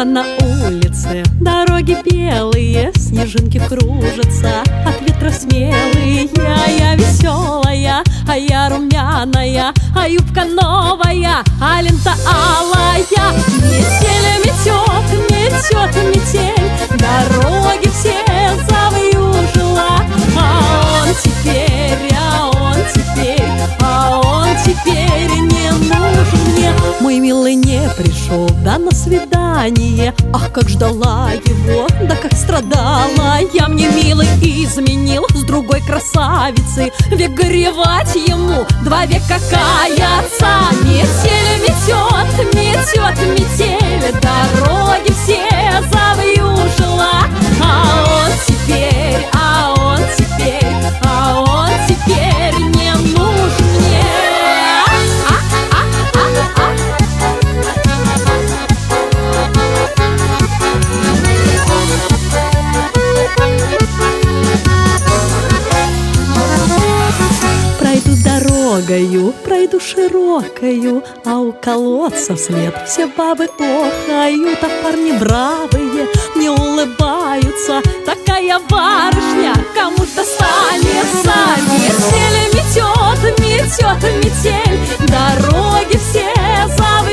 Снова на улице дороги белые, снежинки кружатся от ветра смелые. Я веселая, а я румяная, а юбка новая, а лента алая. Метель метет, метет метель, дороги все завьюжила. А он теперь не нужен мне. Мой милый не пришел, да на свидание. Ах, как ждала его, да как страдала я. Мне милый изменил с другой красавицей. Век горевать ему, 2 века каяться. Метель метет, метет метель, дороги все завьюжила. А он теперь не нужен мне. Пройду дорогою, пройду широкою, а у колодца вслед все бабы охают. А парни бравые не улыбаются. Такая барышня, кому ж достанется? Метель метет, метет метель, дороги все завьюжила.